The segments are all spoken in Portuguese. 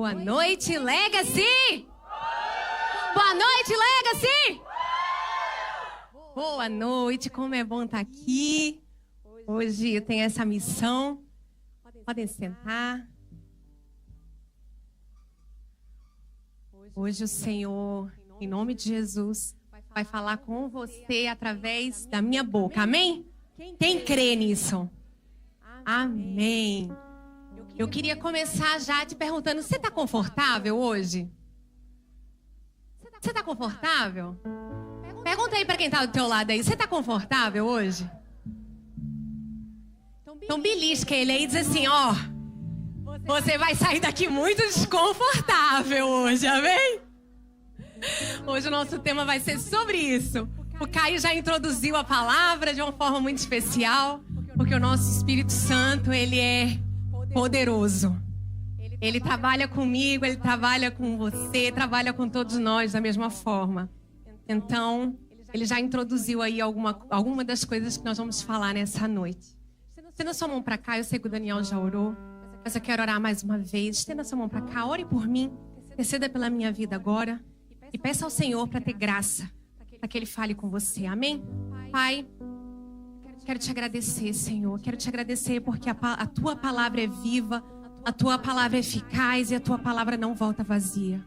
Boa noite, Legacy! Boa noite, Legacy! Boa noite, como é bom estar aqui. Hoje eu tenho essa missão. Podem sentar. Hoje o Senhor, em nome de Jesus, vai falar com você através da minha boca. Amém? Quem crê nisso? Amém. Eu queria começar já te perguntando, você está confortável hoje? Você está confortável? Pergunta aí para quem está do teu lado aí, você está confortável hoje? Então belisca ele aí e diz assim, ó, você vai sair daqui muito desconfortável hoje, amém? Hoje o nosso tema vai ser sobre isso. O Caio já introduziu a palavra de uma forma muito especial, porque o nosso Espírito Santo, ele é poderoso. Ele trabalha comigo, ele trabalha com você, trabalha com todos nós da mesma forma. Então, ele já introduziu aí alguma das coisas que nós vamos falar nessa noite. Estenda sua mão para cá, eu sei que o Daniel já orou, mas eu quero orar mais uma vez. Estenda sua mão para cá, ore por mim, interceda pela minha vida agora e peça ao Senhor para ter graça, para que Ele fale com você, amém? Pai, quero te agradecer, Senhor, quero te agradecer porque a Tua palavra é viva, a Tua palavra é eficaz e a Tua palavra não volta vazia.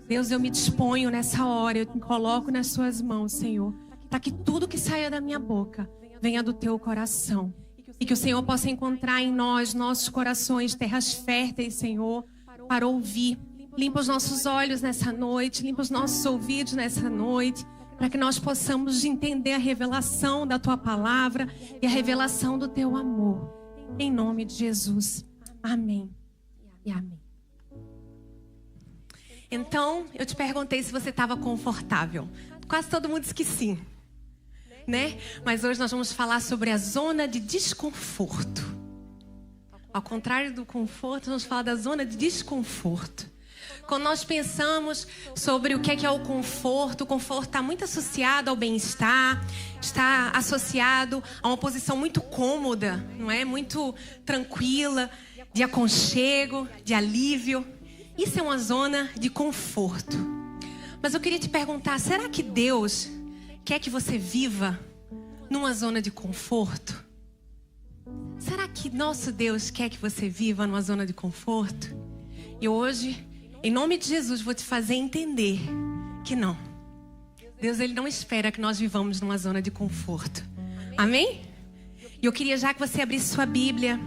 Deus, eu me disponho nessa hora, eu me coloco nas Suas mãos, Senhor, para que tudo que saia da minha boca venha do Teu coração. E que o Senhor possa encontrar em nós, nossos corações, terras férteis, Senhor, para ouvir. Limpa os nossos olhos nessa noite, limpa os nossos ouvidos nessa noite, para que nós possamos entender a revelação da Tua palavra e a revelação do Teu amor. Em nome de Jesus. Amém. E amém. Então, eu te perguntei se você estava confortável. Quase todo mundo disse que sim. Né? Mas hoje nós vamos falar sobre a zona de desconforto. Ao contrário do conforto, vamos falar da zona de desconforto. Quando nós pensamos sobre o que é o conforto está muito associado ao bem-estar, está associado a uma posição muito cômoda, não é? Muito tranquila, de aconchego, de alívio. Isso é uma zona de conforto. Mas eu queria te perguntar, será que Deus quer que você viva numa zona de conforto? Será que nosso Deus quer que você viva numa zona de conforto? E hoje, em nome de Jesus, vou te fazer entender que não. Deus, Ele não espera que nós vivamos numa zona de conforto. Amém? E eu queria já que você abrisse sua Bíblia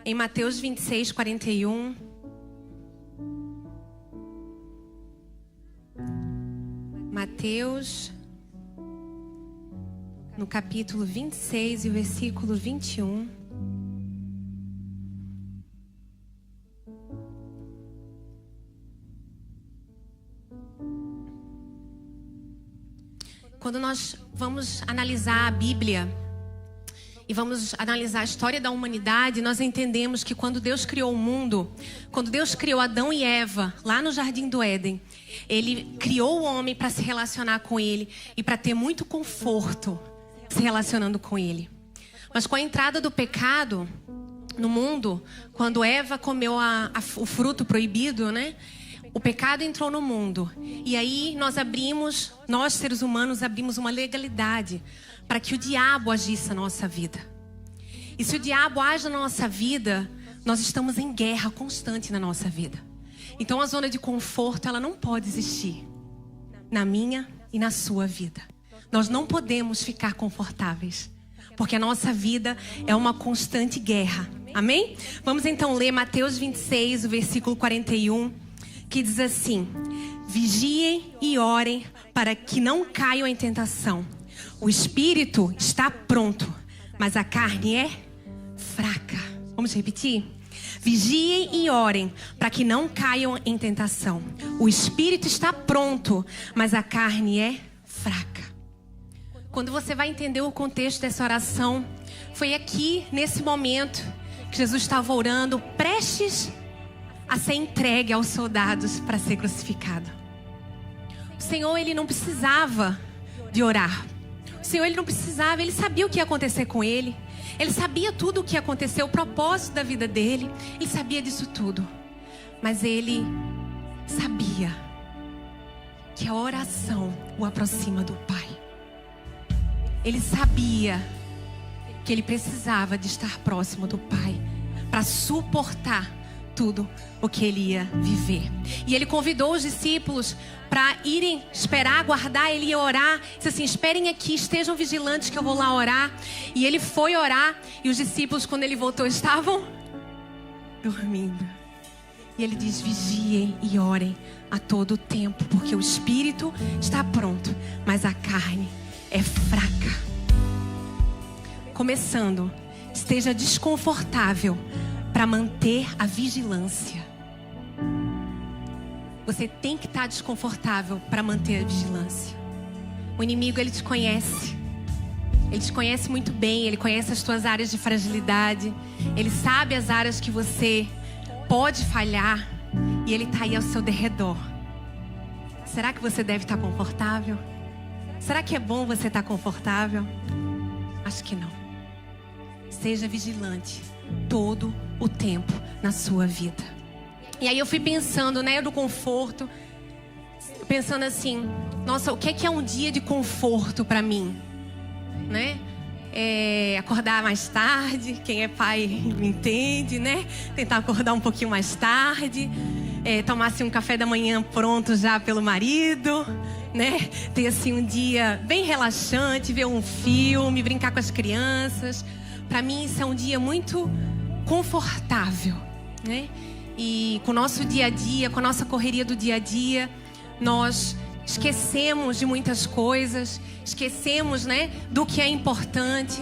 em Mateus 26, 41. Mateus, no capítulo 26 e o versículo 21. Quando nós vamos analisar a Bíblia e vamos analisar a história da humanidade, nós entendemos que quando Deus criou o mundo, quando Deus criou Adão e Eva, lá no Jardim do Éden, Ele criou o homem para se relacionar com Ele e para ter muito conforto se relacionando com Ele. Mas com a entrada do pecado no mundo, quando Eva comeu o fruto proibido, né? O pecado entrou no mundo. E aí nós seres humanos abrimos uma legalidade para que o diabo agisse na nossa vida. E se o diabo age na nossa vida, nós estamos em guerra constante na nossa vida. Então a zona de conforto, ela não pode existir na minha e na sua vida. Nós não podemos ficar confortáveis, porque a nossa vida é uma constante guerra. Amém? Vamos então ler Mateus 26, o versículo 41, que diz assim: vigiem e orem para que não caiam em tentação. O espírito está pronto, mas a carne é fraca. Vamos repetir? Vigiem e orem para que não caiam em tentação. O espírito está pronto, mas a carne é fraca. Quando você vai entender o contexto dessa oração, foi aqui, nesse momento, que Jesus estava orando, prestes a ser entregue aos soldados para ser crucificado. O Senhor, Ele não precisava de orar. O Senhor, Ele não precisava, Ele sabia o que ia acontecer com Ele. Ele sabia tudo o que ia acontecer, o propósito da vida dele. Ele sabia disso tudo. Mas ele sabia que a oração o aproxima do Pai. Ele sabia que ele precisava de estar próximo do Pai para suportar tudo o que ele ia viver. E ele convidou os discípulos para irem esperar, aguardar, ele ia orar. Disse assim: esperem aqui, estejam vigilantes que eu vou lá orar. E ele foi orar e os discípulos, quando ele voltou, estavam dormindo. E ele diz: vigiem e orem a todo tempo, porque o espírito está pronto, mas a carne é fraca. Começando, esteja desconfortável para manter a vigilância. Você tem que estar desconfortável para manter a vigilância. O inimigo, ele te conhece. Ele te conhece muito bem. Ele conhece as tuas áreas de fragilidade. Ele sabe as áreas que você pode falhar. E ele está aí ao seu derredor. Será que você deve estar confortável? Será que é bom você estar confortável? Acho que não. Seja vigilante todo o tempo na sua vida. E aí eu fui pensando, né, do conforto. Pensando assim: nossa, o que é um dia de conforto para mim? Né? Acordar mais tarde. Quem é pai me entende, né? Tentar acordar um pouquinho mais tarde. Tomar assim um café da manhã pronto já pelo marido, né? Ter assim um dia bem relaxante, ver um filme, brincar com as crianças. Para mim isso é um dia muito confortável, né? E com o nosso dia a dia, com a nossa correria do dia a dia, nós esquecemos de muitas coisas, esquecemos, né, do que é importante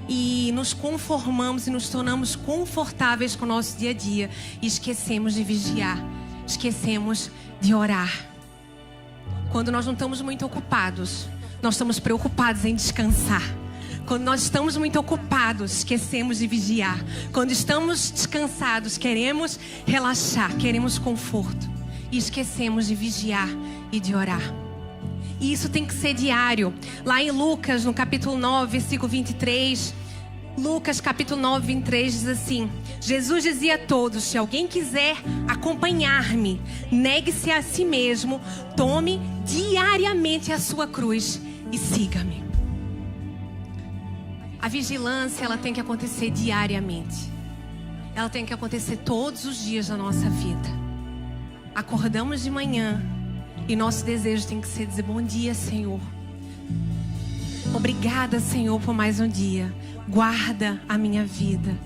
e nos conformamos e nos tornamos confortáveis com o nosso dia a dia e esquecemos de vigiar, esquecemos de orar. Quando nós não estamos muito ocupados, nós estamos preocupados em descansar. Quando nós estamos muito ocupados, esquecemos de vigiar. Quando estamos descansados, queremos relaxar, queremos conforto. E esquecemos de vigiar e de orar. E isso tem que ser diário. Lá em Lucas, no capítulo 9, versículo 23. Lucas, capítulo 9, 23, diz assim: Jesus dizia a todos: se alguém quiser acompanhar-me, negue-se a si mesmo, tome diariamente a sua cruz e siga-me. A vigilância, ela tem que acontecer diariamente. Ela tem que acontecer todos os dias da nossa vida. Acordamos de manhã e nosso desejo tem que ser dizer: bom dia, Senhor. Obrigada, Senhor, por mais um dia. Guarda a minha vida.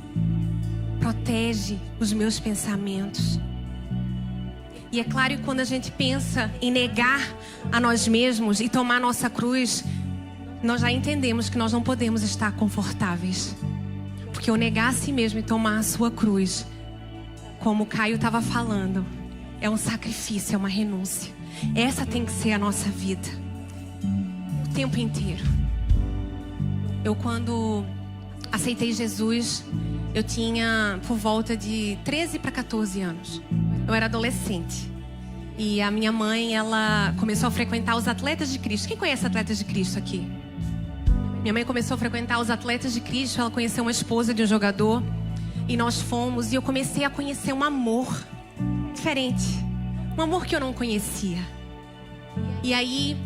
Protege os meus pensamentos. E é claro que quando a gente pensa em negar a nós mesmos e tomar nossa cruz, nós já entendemos que nós não podemos estar confortáveis. Porque o negar a si mesmo e tomar a sua cruz, como o Caio estava falando, é um sacrifício, é uma renúncia. Essa tem que ser a nossa vida, o tempo inteiro. Eu, quando aceitei Jesus, eu tinha por volta de 13 para 14 anos. Eu era adolescente. E a minha mãe, ela começou a frequentar os Atletas de Cristo. Quem conhece Atletas de Cristo aqui? Minha mãe começou a frequentar os Atletas de Cristo. Ela conheceu uma esposa de um jogador. E nós fomos. E eu comecei a conhecer um amor diferente. Um amor que eu não conhecia. E aí,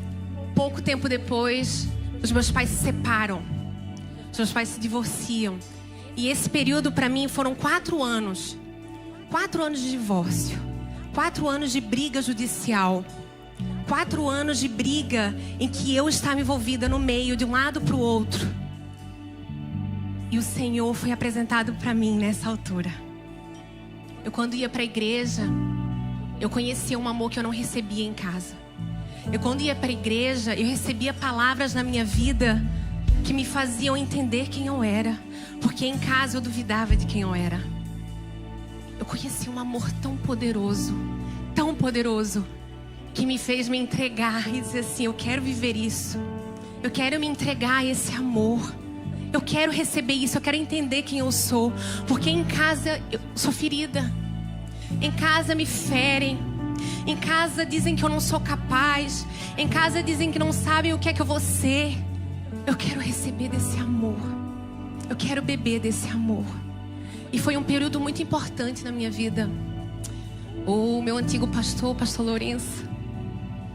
pouco tempo depois, os meus pais se separam. Os meus pais se divorciam. E esse período para mim foram 4 anos. 4 anos de divórcio. 4 anos de briga judicial. 4 anos de briga em que eu estava envolvida no meio, de um lado para o outro. E o Senhor foi apresentado para mim nessa altura. Eu, quando ia para a igreja, eu conhecia um amor que eu não recebia em casa. Eu, quando ia para a igreja, eu recebia palavras na minha vida que me faziam entender quem eu era. Porque em casa eu duvidava de quem eu era. Eu conheci um amor tão poderoso, que me fez me entregar e dizer assim: eu quero viver isso. Eu quero me entregar a esse amor. Eu quero receber isso, eu quero entender quem eu sou. Porque em casa eu sou ferida. Em casa me ferem. Em casa dizem que eu não sou capaz. Em casa dizem que não sabem o que é que eu vou ser. Eu quero receber desse amor. Eu quero beber desse amor. E foi um período muito importante na minha vida. O meu antigo pastor, o pastor Lourenço,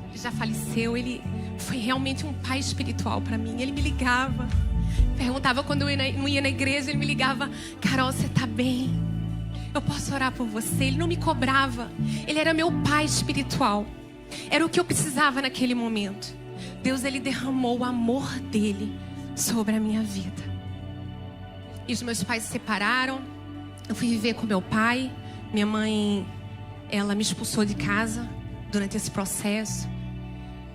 ele já faleceu. Ele foi realmente um pai espiritual para mim. Ele me ligava, perguntava quando eu não ia na igreja, ele me ligava: Carol, você tá bem? Eu posso orar por você? Ele não me cobrava. Ele era meu pai espiritual. Era o que eu precisava naquele momento. Deus, ele derramou o amor dele sobre a minha vida. E os meus pais se separaram. Eu fui viver com meu pai. Minha mãe, ela me expulsou de casa durante esse processo.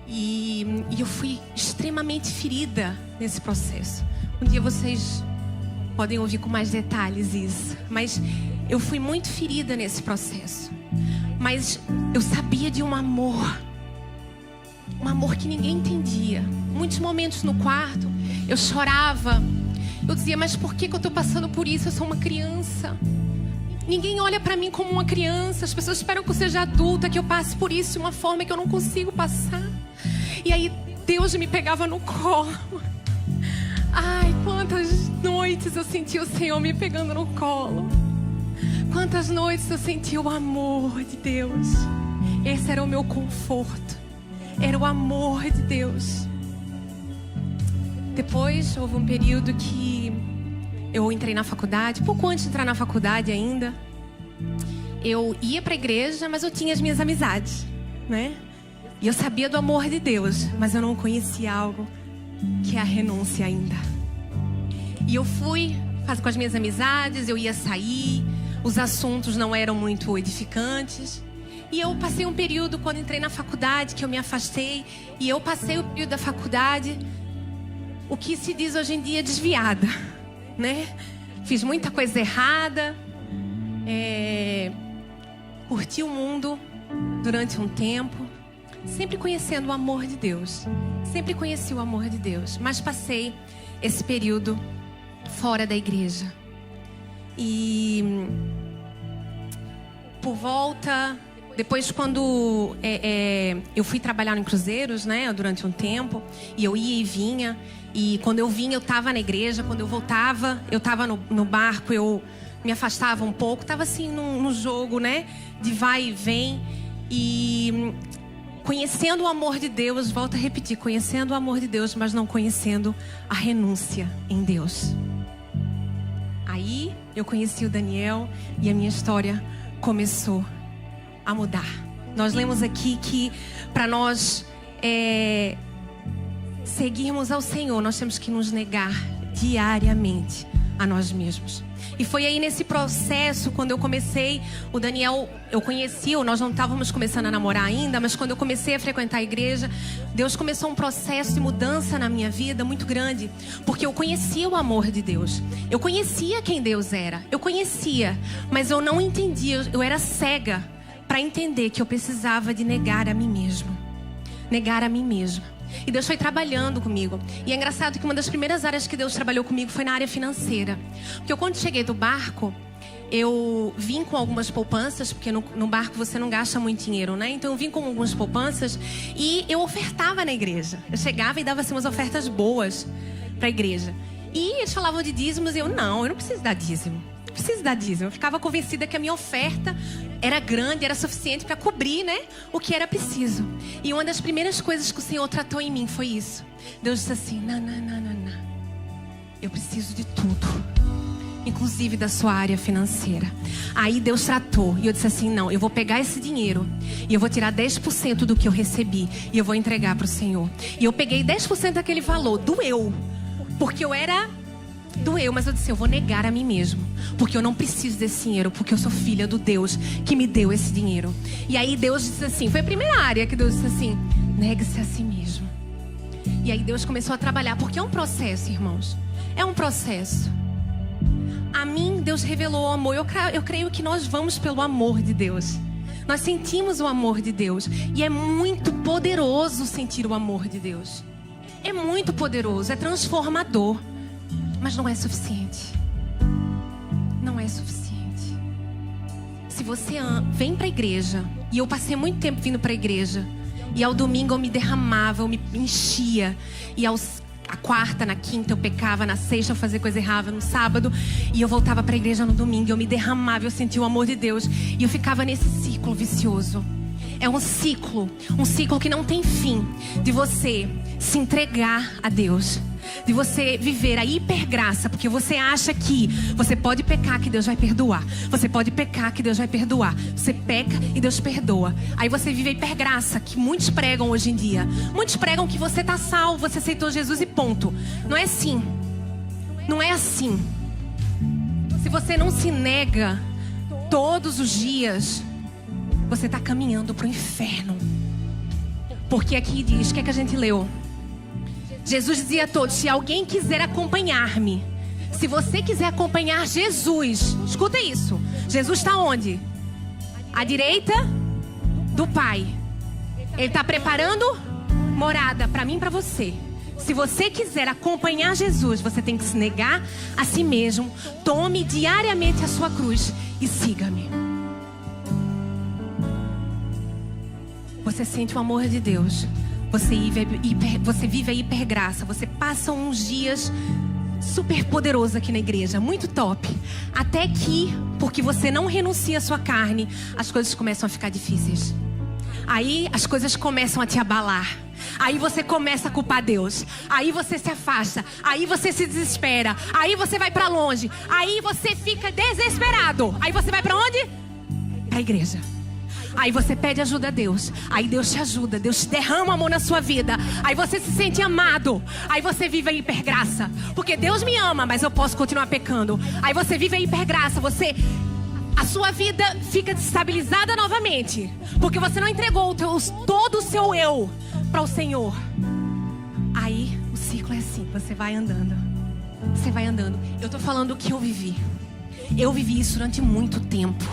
E eu fui extremamente ferida nesse processo. Um dia vocês podem ouvir com mais detalhes isso. Mas eu fui muito ferida nesse processo. Mas eu sabia de um amor que ninguém entendia. Muitos momentos no quarto eu chorava. Eu dizia: mas por que eu estou passando por isso? Eu sou uma criança. Ninguém olha para mim como uma criança. As pessoas esperam que eu seja adulta, que eu passe por isso de uma forma que eu não consigo passar. E aí Deus me pegava no colo. Ai, quantas noites eu senti o Senhor me pegando no colo. Quantas noites eu senti o amor de Deus. Esse era o meu conforto. Era o amor de Deus. Depois houve um período que eu entrei na faculdade. Pouco antes de entrar na faculdade ainda, eu ia para a igreja, mas eu tinha as minhas amizades, né? E eu sabia do amor de Deus, mas eu não conhecia algo que é a renúncia ainda. E eu fui com as minhas amizades, eu ia sair. Os assuntos não eram muito edificantes. E eu passei um período, quando entrei na faculdade, que eu me afastei. E eu passei o período da faculdade, o que se diz hoje em dia, desviada, né? Fiz muita coisa errada. Curti o mundo durante um tempo. Sempre conhecendo o amor de Deus. Sempre conheci o amor de Deus. Mas passei esse período fora da igreja. E por volta, depois quando eu fui trabalhar em cruzeiros, né, durante um tempo, e eu ia e vinha, e quando eu vinha eu estava na igreja, quando eu voltava eu estava no barco, eu me afastava um pouco, estava assim num jogo, né, de vai e vem, e conhecendo o amor de Deus, volto a repetir, conhecendo o amor de Deus, mas não conhecendo a renúncia em Deus. Aí eu conheci o Daniel e a minha história começou a mudar. Nós lemos aqui que para nós seguirmos ao Senhor, nós temos que nos negar diariamente a nós mesmos. E foi aí nesse processo, quando eu comecei, o Daniel, eu conheci, nós não estávamos começando a namorar ainda, mas quando eu comecei a frequentar a igreja, Deus começou um processo de mudança na minha vida muito grande, porque eu conhecia o amor de Deus, eu conhecia quem Deus era, eu conhecia, mas eu não entendia, eu era cega para entender que eu precisava de negar a mim mesma, negar a mim mesma. E Deus foi trabalhando comigo. E é engraçado que uma das primeiras áreas que Deus trabalhou comigo foi na área financeira. Porque eu, quando cheguei do barco, eu vim com algumas poupanças, porque no barco você não gasta muito dinheiro, né? Então eu vim com algumas poupanças e eu ofertava na igreja. Eu chegava e dava assim, umas ofertas boas para a igreja. E eles falavam de dízimos e eu não preciso dar dízimo. Preciso dar dízimo. Eu ficava convencida que a minha oferta era grande, era suficiente para cobrir, né, o que era preciso. E uma das primeiras coisas que o Senhor tratou em mim foi isso. Deus disse assim: não. Eu preciso de tudo, inclusive da sua área financeira. Aí Deus tratou e eu disse assim: não, eu vou pegar esse dinheiro e eu vou tirar 10% do que eu recebi e eu vou entregar para o Senhor. E eu peguei 10% daquele valor, doeu, porque doeu, mas eu disse: eu vou negar a mim mesmo, porque eu não preciso desse dinheiro, porque eu sou filha do Deus que me deu esse dinheiro. E aí Deus disse assim, foi a primeira área que Deus disse assim: negue-se a si mesmo. E aí Deus começou a trabalhar, porque é um processo, irmãos, é um processo. A mim Deus revelou o amor. Eu creio que nós vamos pelo amor de Deus. Nós sentimos o amor de Deus, e é muito poderoso sentir o amor de Deus. É muito poderoso, é transformador. Mas não é suficiente. Não é suficiente. Se você vem para a igreja, e eu passei muito tempo vindo para a igreja, e ao domingo eu me derramava, eu me enchia, e aos a quarta, na quinta eu pecava, na sexta eu fazia coisa errada, no sábado, e eu voltava para a igreja no domingo, eu me derramava, eu sentia o amor de Deus, e eu ficava nesse ciclo vicioso. É um ciclo que não tem fim, de você se entregar a Deus, de você viver a hipergraça, porque você acha que você pode pecar que Deus vai perdoar. Você pode pecar que Deus vai perdoar. Você peca e Deus perdoa. Aí você vive a hipergraça que muitos pregam hoje em dia. Muitos pregam que você está salvo, você aceitou Jesus e ponto. Não é assim. Não é assim. Se você não se nega todos os dias, você está caminhando para o inferno. Porque aqui diz, o que é que a gente leu? Jesus dizia a todos, se alguém quiser acompanhar-me, se você quiser acompanhar Jesus, escuta isso, Jesus está onde? À direita do Pai. Ele está preparando morada para mim e para você. Se você quiser acompanhar Jesus, você tem que se negar a si mesmo, tome diariamente a sua cruz e siga-me. Você sente o amor de Deus. Você vive a hipergraça. Você passa uns dias super poderosos aqui na igreja. Muito top. Até que, porque você não renuncia à sua carne, as coisas começam a ficar difíceis. Aí as coisas começam a te abalar. Aí você começa a culpar Deus. Aí você se afasta. Aí você se desespera. Aí você vai pra longe. Aí você fica desesperado. Aí você vai pra onde? Pra igreja. Aí você pede ajuda a Deus. Aí Deus te ajuda. Deus te derrama amor na sua vida. Aí você se sente amado. Aí você vive a hipergraça. Porque Deus me ama, mas eu posso continuar pecando. Aí você vive a hipergraça. A sua vida fica desestabilizada novamente. Porque você não entregou todo o seu eu para o Senhor. Aí o ciclo é assim. Você vai andando. Você vai andando. Eu tô falando o que eu vivi. Eu vivi isso durante muito tempo.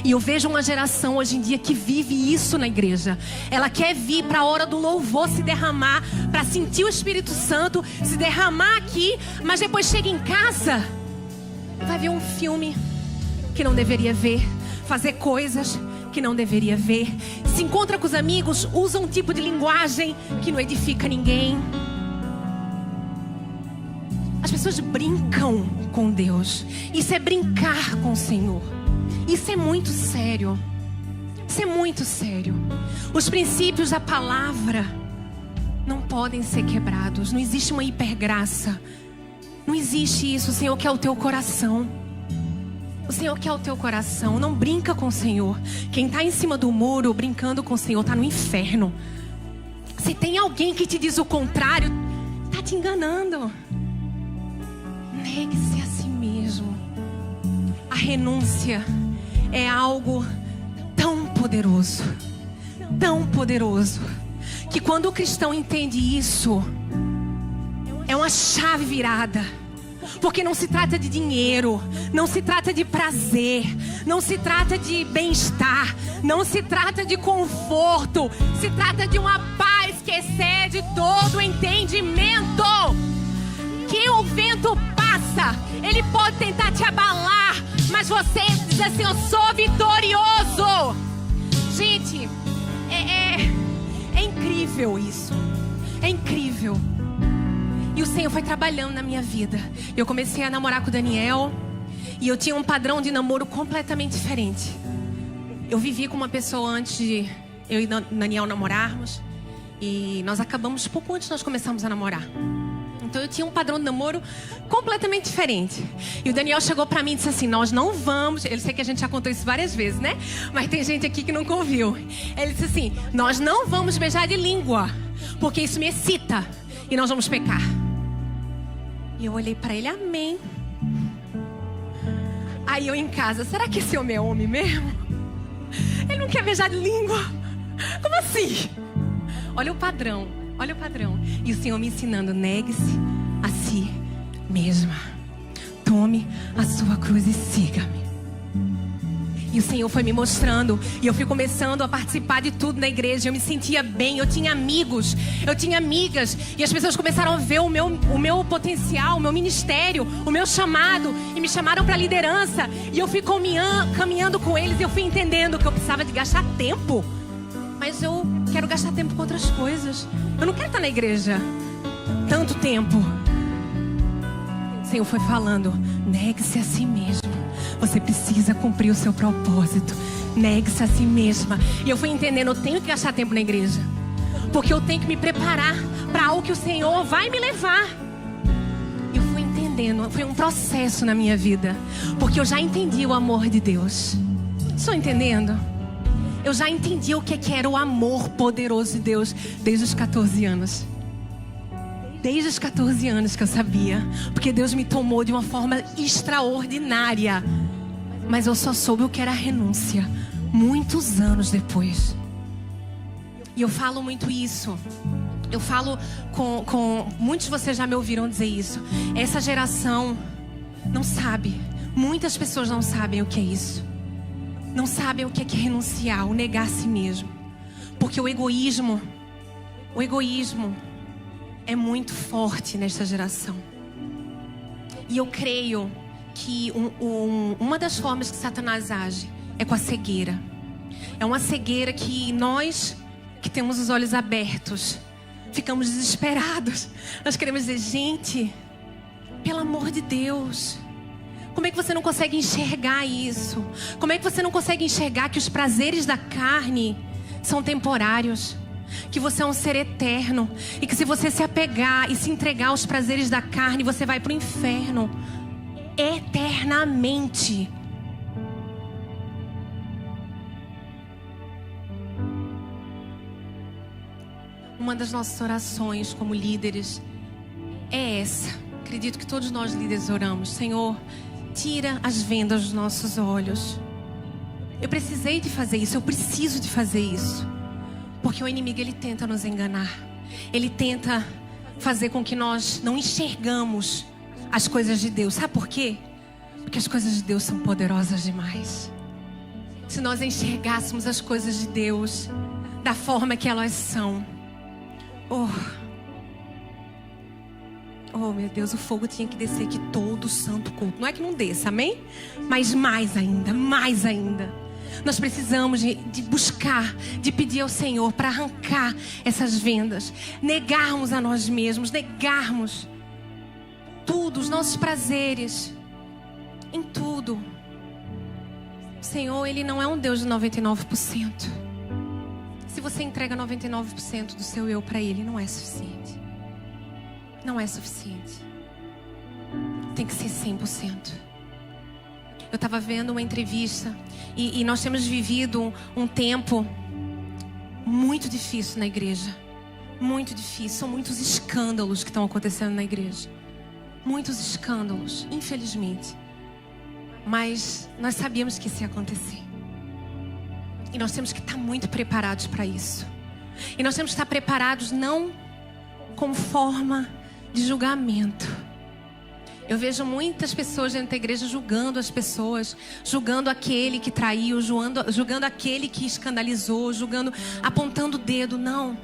E eu vejo uma geração hoje em dia que vive isso na igreja. Ela quer vir para a hora do louvor se derramar, para sentir o Espírito Santo, se derramar aqui, mas depois chega em casa, vai ver um filme que não deveria ver, fazer coisas que não deveria ver, se encontra com os amigos, usa um tipo de linguagem que não edifica ninguém. As pessoas brincam com Deus. Isso é brincar com o Senhor. Isso é muito sério. Isso é muito sério. Os princípios da palavra não podem ser quebrados. Não existe uma hipergraça. Não existe isso. O Senhor quer o teu coração. O Senhor quer o teu coração. Não brinca com o Senhor. Quem está em cima do muro brincando com o Senhor está no inferno. Se tem alguém que te diz o contrário, está te enganando. Negue-se a si mesmo. A renúncia é algo tão poderoso, que quando o cristão entende isso, é uma chave virada. Porque não se trata de dinheiro, não se trata de prazer, não se trata de bem-estar, não se trata de conforto, se trata de uma paz que excede todo o entendimento. Que o vento passa, ele pode tentar te abalar, mas você diz assim, eu sou vitorioso. Gente, é incrível isso. É incrível. E o Senhor foi trabalhando na minha vida. Eu comecei a namorar com o Daniel, e eu tinha um padrão de namoro completamente diferente. Eu vivi com uma pessoa antes de eu e o Daniel namorarmos, e nós acabamos pouco antes de nós começarmos a namorar. Então eu tinha um padrão de namoro completamente diferente. E o Daniel chegou pra mim e disse assim, nós não vamos... Eu sei que a gente já contou isso várias vezes, né? Mas tem gente aqui que nunca ouviu. Ele disse assim, nós não vamos beijar de língua, porque isso me excita. E nós vamos pecar. E eu olhei pra ele, amém. Aí eu em casa, será que esse homem é homem mesmo? Ele não quer beijar de língua? Como assim? Olha o padrão. Olha o padrão. E o Senhor me ensinando, negue-se a si mesma. Tome a sua cruz e siga-me. E o Senhor foi me mostrando. E eu fui começando a participar de tudo na igreja. Eu me sentia bem, eu tinha amigos, eu tinha amigas. E as pessoas começaram a ver o meu potencial, o meu ministério, o meu chamado. E me chamaram para liderança. E eu fui caminhando com eles. E eu fui entendendo que eu precisava de gastar tempo. Mas eu quero gastar tempo com outras coisas. Eu não quero estar na igreja. tanto tempo. O Senhor foi falando: negue-se a si mesmo. Você precisa cumprir o seu propósito. Negue-se a si mesma. E eu fui entendendo, eu tenho que gastar tempo na igreja, porque eu tenho que me preparar para algo que o Senhor vai me levar. Eu fui entendendo, foi um processo na minha vida, porque eu já entendi o amor de Deus. Estou entendendo? Eu já entendi o que era o amor poderoso de Deus desde os 14 anos. Desde os 14 anos que eu sabia, porque Deus me tomou de uma forma extraordinária. Mas eu só soube o que era renúncia muitos anos depois. E eu falo muito isso. Eu falo com muitos de vocês já me ouviram dizer isso. Essa geração não sabe. Muitas pessoas não sabem o que é isso. Não sabem o que é renunciar, o negar a si mesmo. Porque o egoísmo é muito forte nesta geração. E eu creio que uma das formas que Satanás age é com a cegueira. É uma cegueira que nós, que temos os olhos abertos, ficamos desesperados. Nós queremos dizer: gente, pelo amor de Deus, como é que você não consegue enxergar isso? Como é que você não consegue enxergar que os prazeres da carne são temporários? Que você é um ser eterno. E que se você se apegar e se entregar aos prazeres da carne, você vai para o inferno eternamente. Uma das nossas orações como líderes é essa. Acredito que todos nós líderes oramos: Senhor, tira as vendas dos nossos olhos. Eu precisei de fazer isso, eu preciso de fazer isso. Porque o inimigo, ele tenta nos enganar. Ele tenta fazer com que nós não enxergamos as coisas de Deus. Sabe por quê? Porque as coisas de Deus são poderosas demais. Se nós enxergássemos as coisas de Deus da forma que elas são, oh meu Deus, o fogo tinha que descer aqui todo santo culto. Não é que não desça, amém? Mas mais ainda, mais ainda. Nós precisamos de buscar, de pedir ao Senhor para arrancar essas vendas. Negarmos a nós mesmos, negarmos tudo, os nossos prazeres, em tudo. O Senhor, Ele não é um Deus de 99%. Se você entrega 99% do seu eu para Ele, não é suficiente. Não é suficiente. Tem que ser 100%. Eu estava vendo uma entrevista e nós temos vivido um tempo muito difícil na igreja. Muito difícil. São muitos escândalos que estão acontecendo na igreja. Muitos escândalos, infelizmente. Mas nós sabíamos que isso ia acontecer. E nós temos que estar muito preparados para isso. E nós temos que estar preparados não como forma de julgamento. Eu vejo muitas pessoas dentro da igreja julgando as pessoas, julgando aquele que traiu, julgando aquele que escandalizou, julgando, apontando o dedo. Não.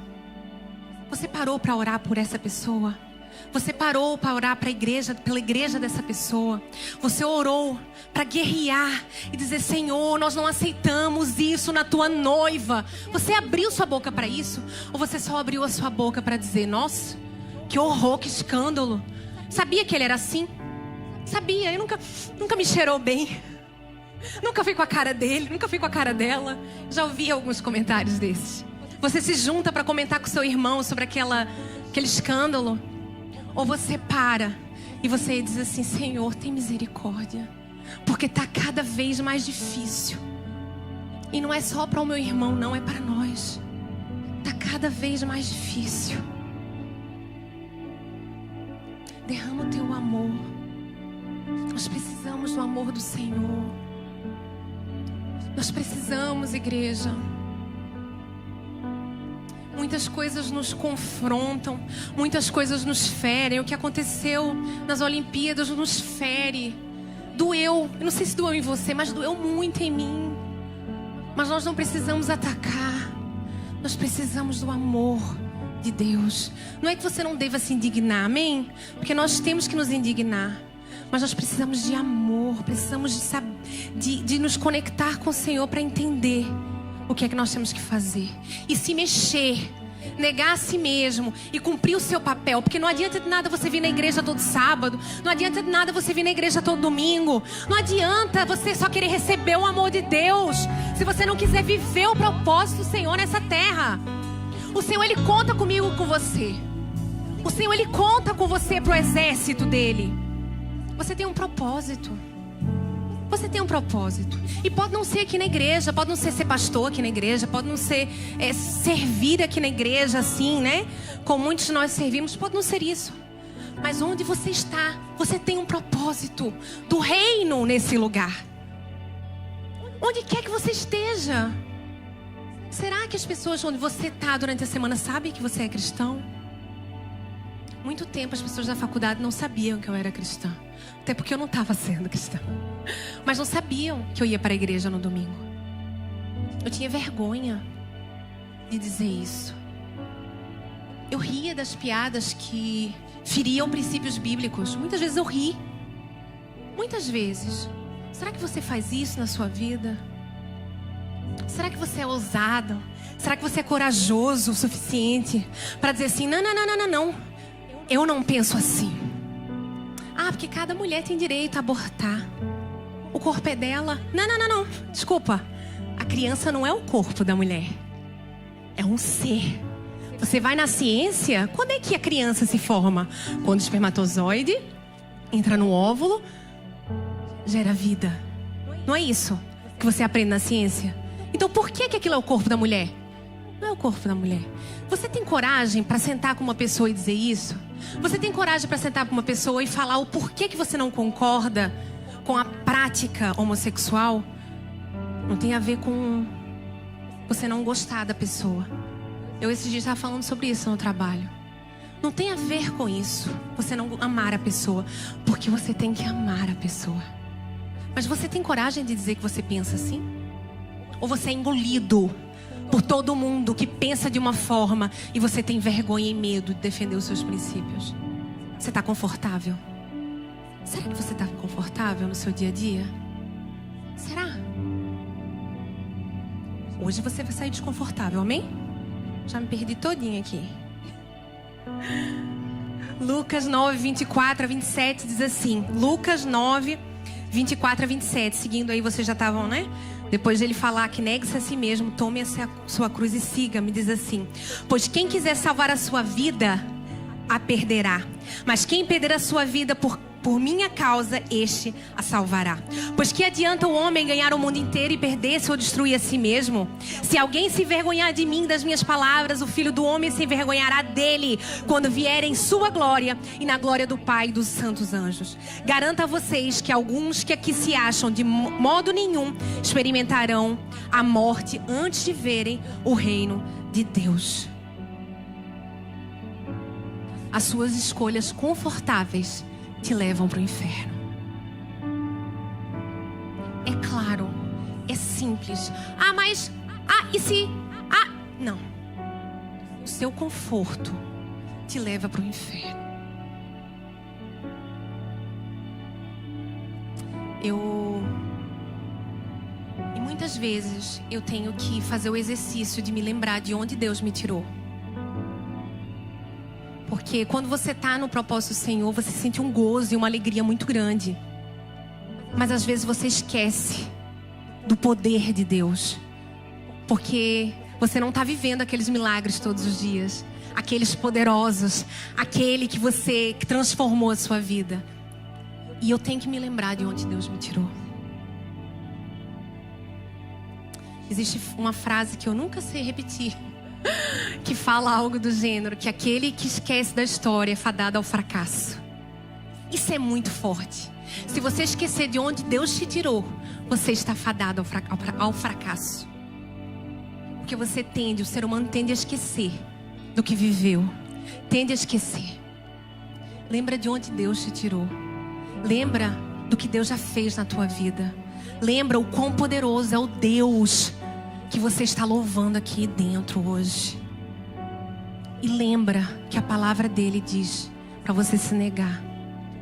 Você parou para orar por essa pessoa? Você parou para orar pela igreja dessa pessoa? Você orou para guerrear e dizer: Senhor, nós não aceitamos isso na tua noiva. Você abriu sua boca para isso? Ou você só abriu a sua boca para dizer: nossa, que horror, que escândalo. Sabia que ele era assim? Sabia, eu nunca me cheirou bem. Nunca fui com a cara dele, nunca fui com a cara dela. Já ouvi alguns comentários desses. Você se junta para comentar com seu irmão sobre aquele escândalo? Ou você para e você diz assim: Senhor, tem misericórdia, porque está cada vez mais difícil. E não é só para o meu irmão, não, é para nós. Está cada vez mais difícil. Derrama o teu amor. Nós precisamos do amor do Senhor. Nós precisamos, igreja. Muitas coisas nos confrontam, muitas coisas nos ferem. O que aconteceu nas Olimpíadas nos fere. Doeu, eu não sei se doeu em você, mas doeu muito em mim. Mas nós não precisamos atacar. Nós precisamos do amor de Deus. Não é que você não deva se indignar, amém? Porque nós temos que nos indignar. Mas nós precisamos de amor, precisamos de nos conectar com o Senhor para entender o que é que nós temos que fazer. E se mexer negar a si mesmo e cumprir o seu papel. Porque não adianta de nada você vir na igreja todo sábado. Não adianta de nada você vir na igreja todo domingo. Não adianta você só querer receber o amor de Deus se você não quiser viver o propósito do Senhor nessa terra. O Senhor, Ele conta comigo, com você. O Senhor, Ele conta com você pro exército dele. Você tem um propósito. Você tem um propósito. E pode não ser aqui na igreja, pode não ser pastor aqui na igreja, pode não ser servir aqui na igreja assim, né? Como muitos de nós servimos, pode não ser isso. Mas onde você está, você tem um propósito do reino nesse lugar. Onde quer que você esteja. Será que as pessoas onde você está durante a semana sabem que você é cristão? Muito tempo as pessoas da faculdade não sabiam que eu era cristã. Até porque eu não estava sendo cristã. Mas não sabiam que eu ia para a igreja no domingo. Eu tinha vergonha de dizer isso. Eu ria das piadas que feriam princípios bíblicos. Muitas vezes eu ri. Muitas vezes. Será que você faz isso na sua vida? Será que você é ousado? Será que você é corajoso o suficiente para dizer assim, não. Eu não penso assim. Porque cada mulher tem direito a abortar. O corpo é dela. Não. Desculpa. A criança não é o corpo da mulher. É um ser. Você vai na ciência. Quando é que a criança se forma? Quando o espermatozoide entra no óvulo, gera vida. Não é isso que você aprende na ciência? Então por que aquilo é o corpo da mulher? Não é o corpo da mulher. Você tem coragem para sentar com uma pessoa e dizer isso? Você tem coragem para sentar com uma pessoa e falar o porquê que você não concorda com a prática homossexual? Não tem a ver com você não gostar da pessoa. Eu esses dias estava falando sobre isso no trabalho. Não tem a ver com isso, você não amar a pessoa. Porque você tem que amar a pessoa. Mas você tem coragem de dizer que você pensa assim? Ou você é engolido por todo mundo que pensa de uma forma e você tem vergonha e medo de defender os seus princípios? Você está confortável? Será que você está confortável no seu dia a dia? Será? Hoje você vai sair desconfortável, amém? Já me perdi todinha aqui. Lucas 9, 24 a 27 diz assim. Lucas 9, 24 a 27. Seguindo aí, vocês já estavam, né? Depois de ele falar que negue-se a si mesmo, tome a sua cruz e siga-me, diz assim: pois quem quiser salvar a sua vida, a perderá. Mas quem perder a sua vida por minha causa, este a salvará. Pois que adianta o homem ganhar o mundo inteiro e perder-se ou destruir a si mesmo? Se alguém se envergonhar de mim, das minhas palavras, o Filho do Homem se envergonhará dele, quando vier em sua glória e na glória do Pai e dos santos anjos. Garanto a vocês que alguns que aqui se acham de modo nenhum experimentarão a morte antes de verem o reino de Deus. As suas escolhas confortáveis te levam para o inferno. É claro, é simples. E se? Não. O seu conforto te leva para o inferno. E muitas vezes eu tenho que fazer o exercício de me lembrar de onde Deus me tirou. Porque quando você está no propósito do Senhor, você sente um gozo e uma alegria muito grande. Mas às vezes você esquece do poder de Deus. Porque você não está vivendo aqueles milagres todos os dias. Aqueles poderosos. Aquele que transformou a sua vida. E eu tenho que me lembrar de onde Deus me tirou. Existe uma frase que eu nunca sei repetir, que fala algo do gênero, que aquele que esquece da história é fadado ao fracasso. Isso é muito forte. Se você esquecer de onde Deus te tirou, você está fadado ao fracasso. Porque o ser humano tende a esquecer do que viveu. Tende a esquecer. Lembra de onde Deus te tirou. Lembra do que Deus já fez na tua vida. Lembra o quão poderoso é o Deus que você está louvando aqui dentro hoje. E lembra que a palavra dele diz para você se negar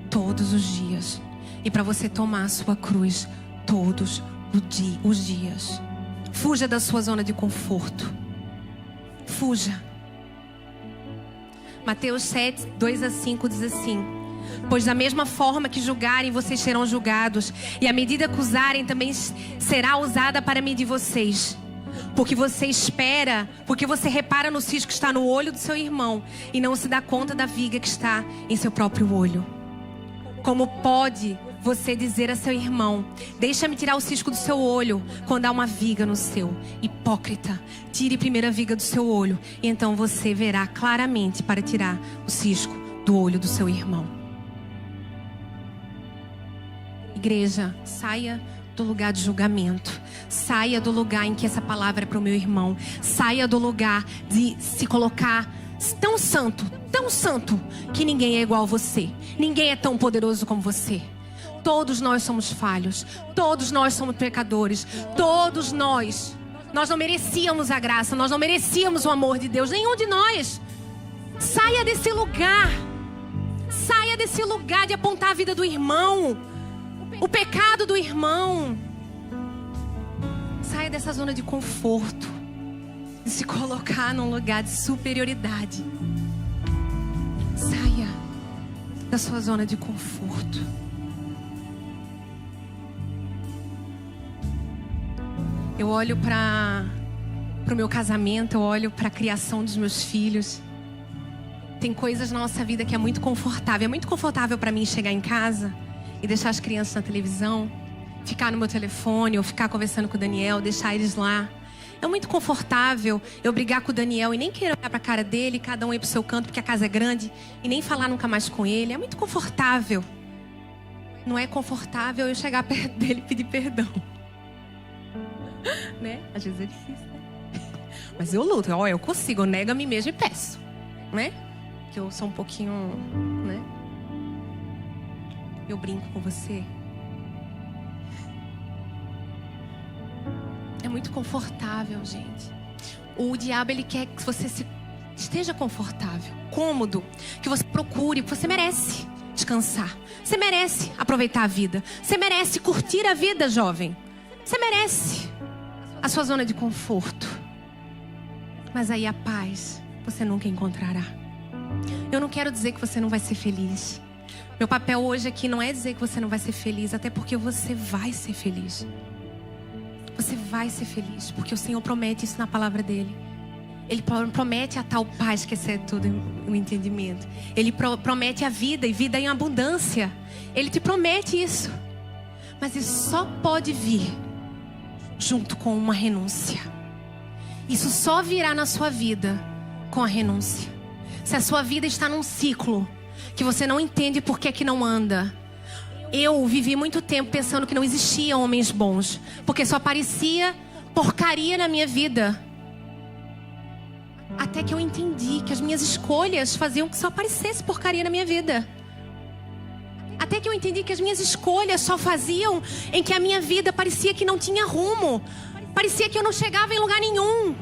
todos os dias. E para você tomar a sua cruz todos os dias. Fuja da sua zona de conforto. Fuja. Mateus 7, 2-5 diz assim: pois da mesma forma que julgarem, vocês serão julgados, e a medida que usarem também será usada para medir vocês. Porque você repara no cisco que está no olho do seu irmão e não se dá conta da viga que está em seu próprio olho. Como pode você dizer a seu irmão: deixa-me tirar o cisco do seu olho, quando há uma viga no seu? Hipócrita, tire primeiro a viga do seu olho, e então você verá claramente para tirar o cisco do olho do seu irmão. Igreja, saia do lugar de julgamento. Saia do lugar em que essa palavra é para o meu irmão. Saia do lugar de se colocar tão santo, que ninguém é igual a você. Ninguém é tão poderoso como você. Todos nós somos falhos. Todos nós somos pecadores. Todos nós não merecíamos a graça. Nós não merecíamos o amor de Deus. Nenhum de nós. Saia desse lugar. Saia desse lugar de apontar a vida do irmão, o pecado do irmão. Saia dessa zona de conforto, de se colocar num lugar de superioridade. Saia da sua zona de conforto. Eu olho para o meu casamento, eu olho para a criação dos meus filhos. Tem coisas na nossa vida que é muito confortável. É muito confortável para mim chegar em casa e deixar as crianças na televisão, ficar no meu telefone ou ficar conversando com o Daniel, deixar eles lá. É muito confortável eu brigar com o Daniel e nem querer olhar para a cara dele, cada um ir para o seu canto porque a casa é grande, e nem falar nunca mais com ele. É muito confortável. Não é confortável eu chegar perto dele e pedir perdão. Né? Às vezes é difícil, né? Mas eu luto, eu consigo, eu nego a mim mesmo e peço, né? Que eu sou um pouquinho, né? Eu brinco com você. É muito confortável, gente. O diabo, ele quer que você esteja confortável, cômodo, que você procure, porque você merece descansar. Você merece aproveitar a vida. Você merece curtir a vida, jovem. Você merece a sua zona de conforto. Mas aí a paz você nunca encontrará. Eu não quero dizer que você não vai ser feliz. Meu papel hoje aqui não é dizer que você não vai ser feliz, até porque você vai ser feliz. Você vai ser feliz, porque o Senhor promete isso na palavra dele. Ele promete a tal paz que excede todo o entendimento. Ele promete a vida, e vida em abundância. Ele te promete isso. Mas isso só pode vir junto com uma renúncia. Isso só virá na sua vida com a renúncia. Se a sua vida está num ciclo que você não entende por que não anda. Eu vivi muito tempo pensando que não existiam homens bons, porque só aparecia porcaria na minha vida. Até que eu entendi que as minhas escolhas faziam que só aparecesse porcaria na minha vida. Até que eu entendi que as minhas escolhas só faziam em que a minha vida parecia que não tinha rumo. Parecia que eu não chegava em lugar nenhum,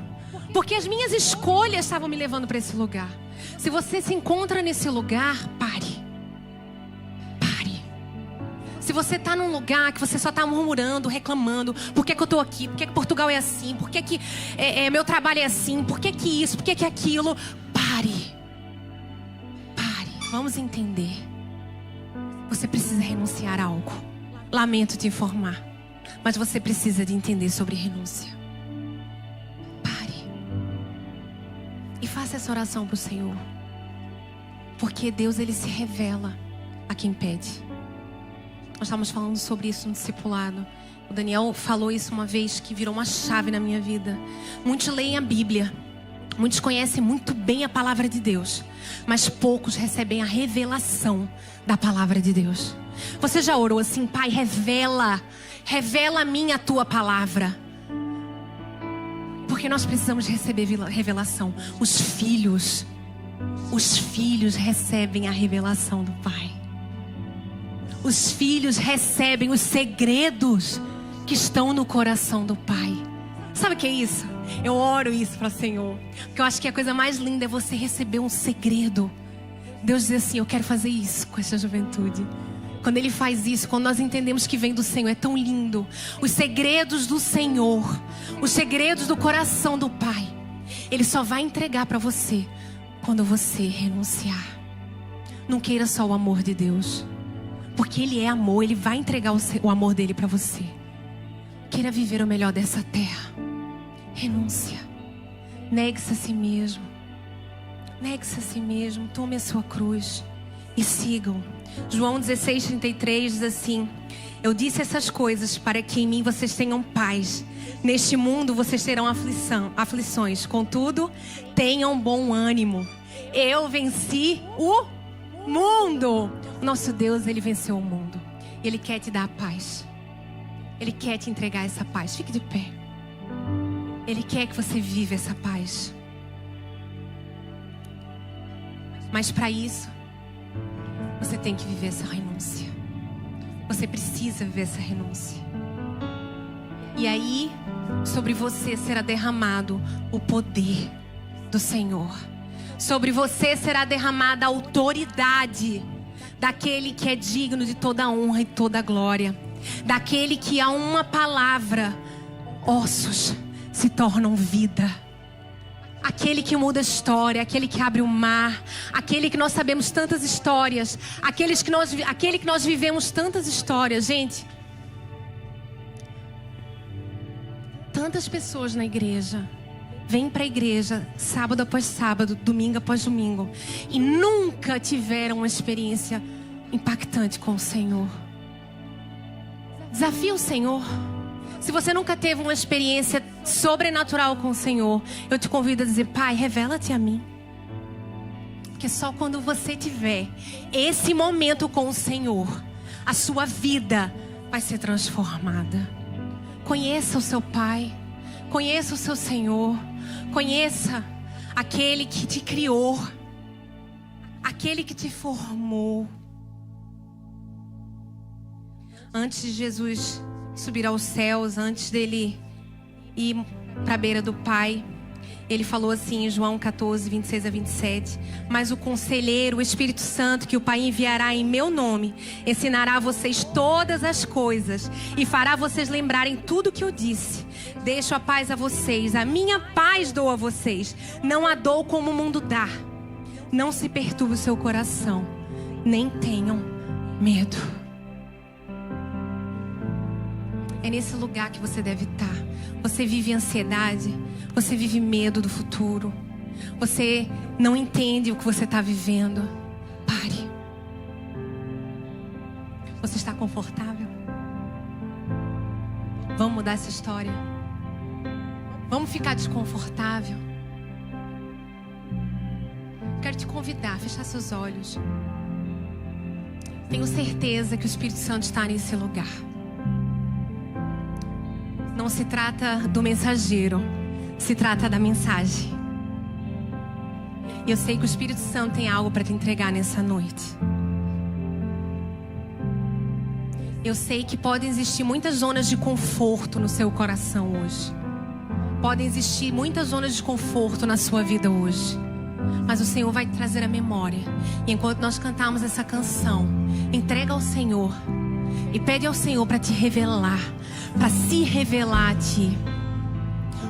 porque as minhas escolhas estavam me levando para esse lugar. Se você se encontra nesse lugar, pare. Pare. Se você está num lugar que você só está murmurando, reclamando, por que eu estou aqui? Por que Portugal é assim? Por que meu trabalho é assim? Por que isso? Por que aquilo? Pare. Pare. Vamos entender. Você precisa renunciar a algo. Lamento te informar, mas você precisa de entender sobre renúncia. E faça essa oração para o Senhor. Porque Deus, ele se revela a quem pede. Nós estávamos falando sobre isso no discipulado. O Daniel falou isso uma vez, que virou uma chave na minha vida. Muitos leem a Bíblia. Muitos conhecem muito bem a palavra de Deus. Mas poucos recebem a revelação da palavra de Deus. Você já orou assim: Pai, revela a mim a tua palavra. Porque nós precisamos receber revelação. Os filhos recebem a revelação do Pai. Os filhos recebem os segredos que estão no coração do Pai. Sabe o que é isso? Eu oro isso para o Senhor, porque eu acho que a coisa mais linda é você receber um segredo. Deus diz assim: eu quero fazer isso com essa juventude. Quando Ele faz isso, quando nós entendemos que vem do Senhor, é tão lindo. Os segredos do Senhor, os segredos do coração do Pai, Ele só vai entregar para você quando você renunciar. Não queira só o amor de Deus, porque Ele é amor. Ele vai entregar o amor dele para você. Queira viver o melhor dessa terra. Renúncia. Negue-se a si mesmo. Negue-se a si mesmo. Tome a sua cruz e sigam. João 16:33 diz assim: eu disse essas coisas para que em mim vocês tenham paz. Neste mundo vocês terão aflições. Contudo, tenham bom ânimo. Eu venci o mundo. O nosso Deus, Ele venceu o mundo. Ele quer te dar a paz. Ele quer te entregar essa paz. Fique de pé. Ele quer que você viva essa paz. Mas para isso, você tem que viver essa renúncia. Você precisa viver essa renúncia. E aí, sobre você será derramado o poder do Senhor. Sobre você será derramada a autoridade daquele que é digno de toda a honra e toda a glória. Daquele que a uma palavra, ossos se tornam vida. Aquele que muda a história, aquele que abre o mar, aquele que nós sabemos tantas histórias, aquele que nós vivemos tantas histórias. Gente, tantas pessoas na igreja vêm para a igreja sábado após sábado, domingo após domingo, e nunca tiveram uma experiência impactante com o Senhor. Desafia o Senhor. Se você nunca teve uma experiência sobrenatural com o Senhor, eu te convido a dizer: Pai, revela-te a mim. Porque só quando você tiver esse momento com o Senhor, a sua vida vai ser transformada. Conheça o seu Pai, conheça o seu Senhor, conheça aquele que te criou, aquele que te formou. Antes de Jesus subir aos céus, antes dele ir para a beira do Pai, ele falou assim em João 14:26-27: mas o Conselheiro, o Espírito Santo, que o Pai enviará em meu nome, ensinará a vocês todas as coisas e fará vocês lembrarem tudo o que eu disse. Deixo a paz a vocês, a minha paz dou a vocês, não a dou como o mundo dá. Não se perturbe o seu coração, nem tenham medo. É nesse lugar que você deve estar. Você vive ansiedade, você vive medo do futuro, você não entende o que você está vivendo. Pare. Você está confortável? Vamos mudar essa história? Vamos ficar desconfortável? Quero te convidar a fechar seus olhos. Tenho certeza que o Espírito Santo está nesse lugar. Não se trata do mensageiro, se trata da mensagem. E eu sei que o Espírito Santo tem algo para te entregar nessa noite. Eu sei que podem existir muitas zonas de conforto no seu coração hoje. Podem existir muitas zonas de conforto na sua vida hoje. Mas o Senhor vai trazer a memória. E enquanto nós cantamos essa canção, entrega ao Senhor e pede ao Senhor para te revelar, para se revelar a ti.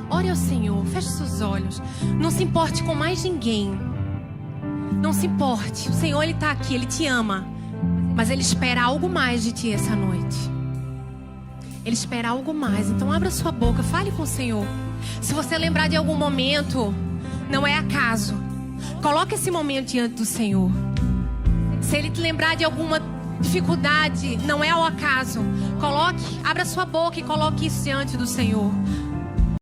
Ore ao Senhor, feche seus olhos. Não se importe com mais ninguém. Não se importe. O Senhor, Ele está aqui, Ele te ama. Mas Ele espera algo mais de ti essa noite. Ele espera algo mais. Então abra sua boca, fale com o Senhor. Se você lembrar de algum momento, não é acaso. Coloque esse momento diante do Senhor. Se Ele te lembrar de alguma dificuldade, não é ao acaso. Abra sua boca e coloque isso diante do Senhor.